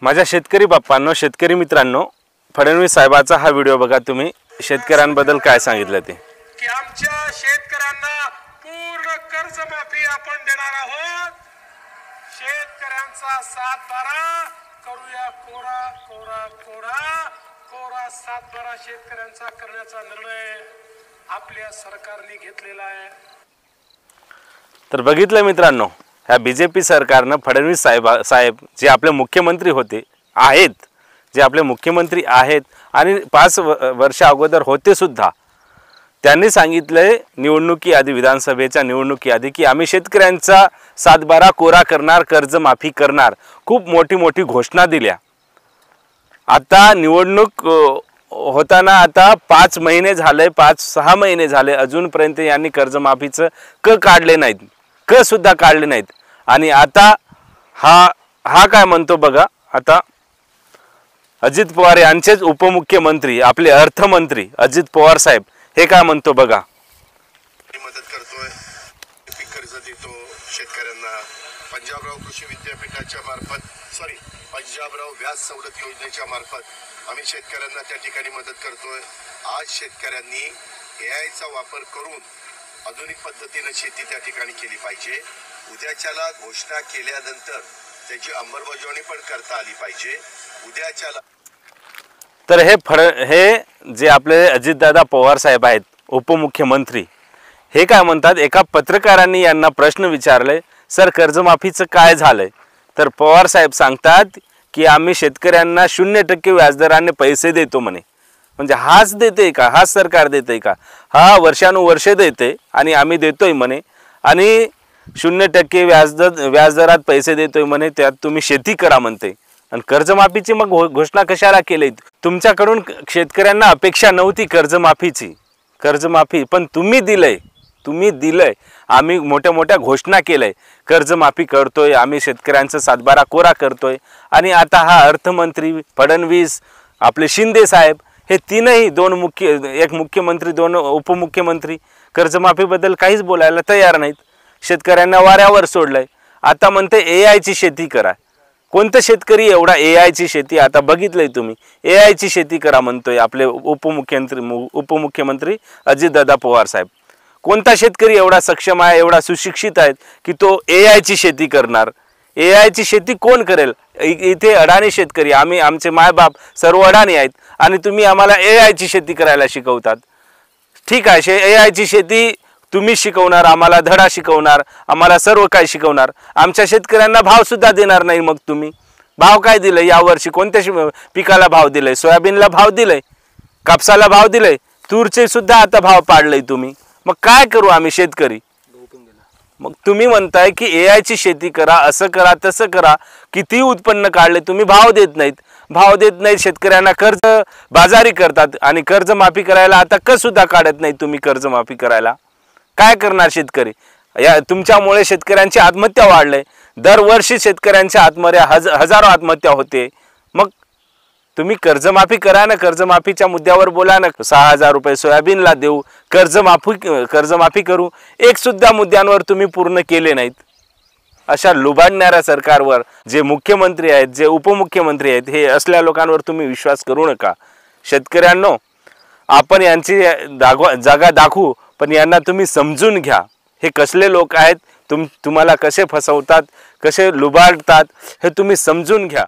माझ्या शेतकरी बाप्पांनो, शेतकरी मित्रांनो, फडणवीस साहेबाचा हा व्हिडिओ बघा तुम्ही. शेतकऱ्यांबद्दल काय सांगितलं ते की आमच्या शेतकऱ्यांना पूर्ण कर्जमाफी आपण देणार आहोत. शेतकऱ्यांचा 7-12 करूया कोरा कोरा कोरा कोरा 7-12 शेतकऱ्यांचा करण्याचा निर्णय आपल्या सरकारने घेतलेला आहे. तर बघितलं मित्रांनो, ह्या बीजेपी सरकारनं फडणवीस साहेब जे आपले मुख्यमंत्री होते आहेत, जे आपले मुख्यमंत्री आहेत आणि 5 वर्ष अगोदर होते सुद्धा, त्यांनी सांगितले निवडणुकी आधी, विधानसभेच्या निवडणुकी आधी, की आम्ही शेतकऱ्यांचा 7-12 कोरा करणार, कर्जमाफी करणार. खूप मोठी मोठी घोषणा दिल्या. आता निवडणूक होताना आता 5 महिने झाले, 5-6 महिने झाले, अजूनपर्यंत यांनी कर्जमाफीचं काढले नाहीत, सुद्धा काढले नाहीत. आणि आता हा काय म्हणतो बघा. आता अजित पवार यांचेच उपमुख्यमंत्री, आपले अर्थमंत्री अजित पवार साहेब, हे काय म्हणतो बघा. मदत करतोय, पीक कर्ज देतो शेतकऱ्यांना. पंजाबराव कृषी विद्यापीठाच्या मार्फत, पंजाबराव व्याज सवलत योजनेच्या मार्फत आम्ही शेतकऱ्यांना त्या ठिकाणी मदत करतोय. आज शेतकऱ्यांनी एआयचा वापर करून आधुनिक पद्धतीने शेती त्या ठिकाणी केली पाहिजे. उद्याच्याला घोषणा केल्यानंतर त्याची अंमलबजावणी पण करता आली पाहिजे. उद्याच्याला तर हे जे आपले अजितदादा पवार साहेब आहेत, उपमुख्यमंत्री, हे काय म्हणतात. एका पत्रकारांनी यांना प्रश्न विचारले, सर कर्जमाफीचं काय झालंय? तर पवार साहेब सांगतात की आम्ही शेतकऱ्यांना 0% व्याजदराने पैसे देतो म्हणे. म्हणजे हाच देते का? हाच सरकार देते का? हा वर्षानुवर्षे देते आणि आम्ही देतोय म्हणे. आणि 0% व्याजदरात पैसे देतोय म्हणे. त्यात तुम्ही शेती करा म्हणते. आणि कर्जमाफीची मग घोषणा कशाला केली? तुमच्याकडून शेतकऱ्यांना अपेक्षा नव्हती कर्जमाफी, पण तुम्ही दिलंय. आम्ही मोठ्या मोठ्या घोषणा केलंय, कर्जमाफी करतोय, आम्ही शेतकऱ्यांचं 7-12 कोरा करतोय. आणि आता हा अर्थमंत्री फडणवीस, आपले शिंदे साहेब, हे तीनही, एक मुख्यमंत्री, 2 उपमुख्यमंत्री कर्जमाफीबद्दल काहीच बोलायला तयार नाहीत. शेतकऱ्यांना वाऱ्यावर सोडलंय. आता म्हणते एआयची शेती करा. कोणतं शेतकरी एवढा एआयची शेती? आता बघितलंय तुम्ही, एआयची शेती करा म्हणतोय आपले उपमुख्यमंत्री अजितदादा पवार साहेब. कोणता शेतकरी एवढा सक्षम आहे, एवढा सुशिक्षित आहे की तो एआयची शेती करणार? एआयची शेती कोण करेल? इथे अडाणी शेतकरी, आमचे मायबाप सर्व अडाणी आहेत आणि तुम्ही आम्हाला एआयची शेती करायला शिकवतात. ठीक आहे, एआयची शेती तुम्ही शिकवणार, आम्हाला धडा शिकवणार, आम्हाला सर्व काय शिकवणार. आमच्या शेतकऱ्यांना भाव सुद्धा देणार नाही. मग तुम्ही भाव काय दिले यावर्षी? कोणत्या पिकाला भाव दिले? सोयाबीनला भाव दिले, कापसाला भाव दिले, तूरचे सुद्धा आता भाव पाडले तुम्ही. मग काय करू आम्ही शेतकरी? मग तुम्ही म्हणताय की एआयची शेती करा, असं करा, तसं करा. किती उत्पन्न काढले तुम्ही, भाव देत नाहीत. शेतकऱ्यांना कर्ज बाजारी करतात आणि कर्जमाफी करायला आता सुद्धा काढत नाही तुम्ही. कर्जमाफी करायला काय करणार शेतकरी? तुमच्यामुळे शेतकऱ्यांची आत्महत्या वाढले. दरवर्षी शेतकऱ्यांच्या हजारो आत्महत्या होते. मग तुम्ही कर्जमाफी करा ना, कर्जमाफीच्या मुद्द्यावर बोला ना. 6,000 रुपये सोयाबीनला देऊ, कर्जमाफी करू. एक सुद्धा मुद्द्यांवर तुम्ही पूर्ण केले नाहीत. अशा लुबाडणाऱ्या सरकारवर जे मुख्यमंत्री आहेत, जे उपमुख्यमंत्री आहेत, हे असल्या लोकांवर तुम्ही विश्वास करू नका. शेतकऱ्यांनो, आपण यांची जागा दाखवू, पण यांना तुम्ही समजून घ्या. हे कसले लोक आहेत, तुम्हाला कसे फसवतात, कसे लुबाडतात, हे तुम्ही समजून घ्या.